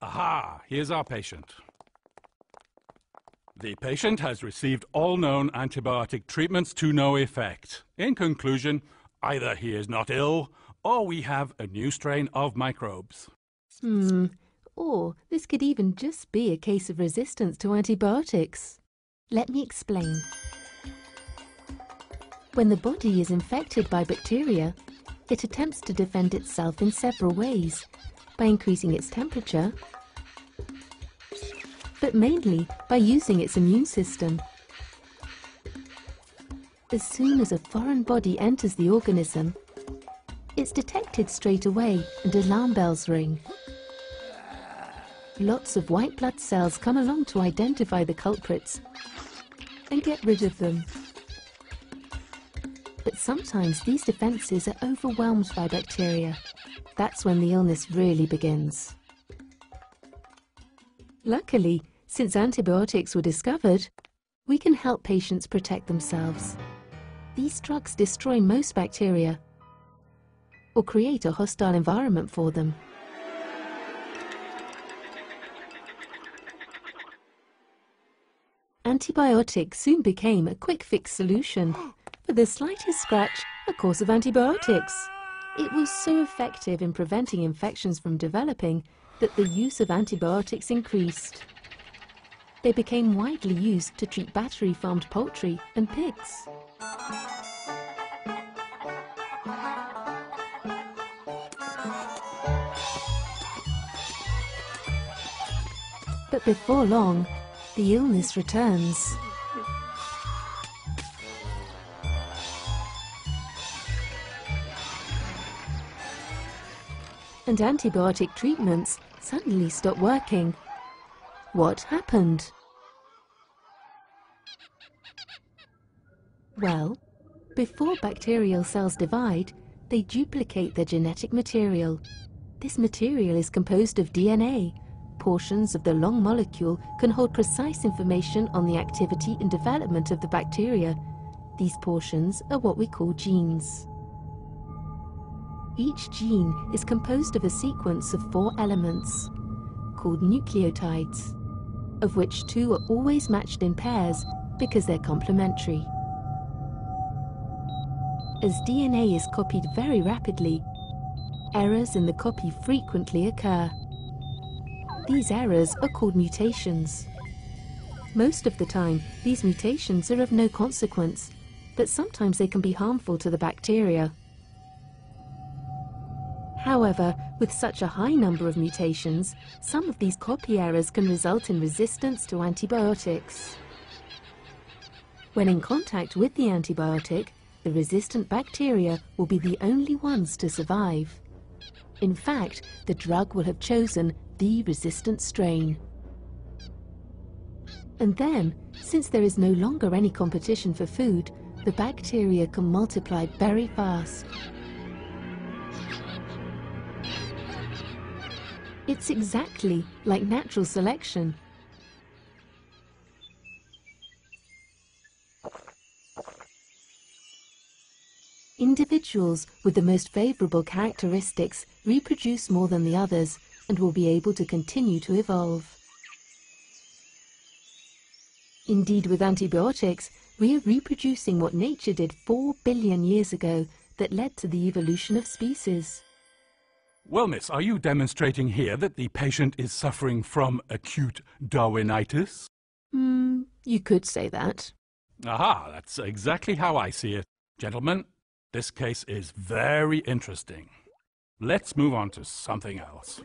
Aha, here's our patient. The patient has received all known antibiotic treatments to no effect. In conclusion, either he is not ill, or we have a new strain of microbes. Or this could even just be a case of resistance to antibiotics. Let me explain. When the body is infected by bacteria, it attempts to defend itself in several ways, by increasing its temperature, but mainly by using its immune system. As soon as a foreign body enters the organism, it's detected straight away and alarm bells ring. Lots of white blood cells come along to identify the culprits and get rid of them. But sometimes these defenses are overwhelmed by bacteria. That's when the illness really begins. Luckily, since antibiotics were discovered, we can help patients protect themselves. These drugs destroy most bacteria or create a hostile environment for them. Antibiotics soon became a quick-fix solution. For the slightest scratch, a course of antibiotics. It was so effective in preventing infections from developing that the use of antibiotics increased. They became widely used to treat battery-farmed poultry and pigs. But before long, the illness returns. And antibiotic treatments suddenly stop working. What happened? Well, before bacterial cells divide, they duplicate their genetic material. This material is composed of DNA. Portions of the long molecule can hold precise information on the activity and development of the bacteria. These portions are what we call genes. Each gene is composed of a sequence of 4 elements, called nucleotides, of which 2 are always matched in pairs because they're complementary. As DNA is copied very rapidly, errors in the copy frequently occur. These errors are called mutations. Most of the time, these mutations are of no consequence, but sometimes they can be harmful to the bacteria. However, with such a high number of mutations, some of these copy errors can result in resistance to antibiotics. When in contact with the antibiotic, the resistant bacteria will be the only ones to survive. In fact, the drug will have chosen the resistant strain. And then, since there is no longer any competition for food, the bacteria can multiply very fast. It's exactly like natural selection. Individuals with the most favorable characteristics reproduce more than the others and will be able to continue to evolve. Indeed, with antibiotics, we are reproducing what nature did 4 billion years ago that led to the evolution of species. Well, miss, are you demonstrating here that the patient is suffering from acute Darwinitis? You could say that. Aha, that's exactly how I see it. Gentlemen, this case is very interesting. Let's move on to something else.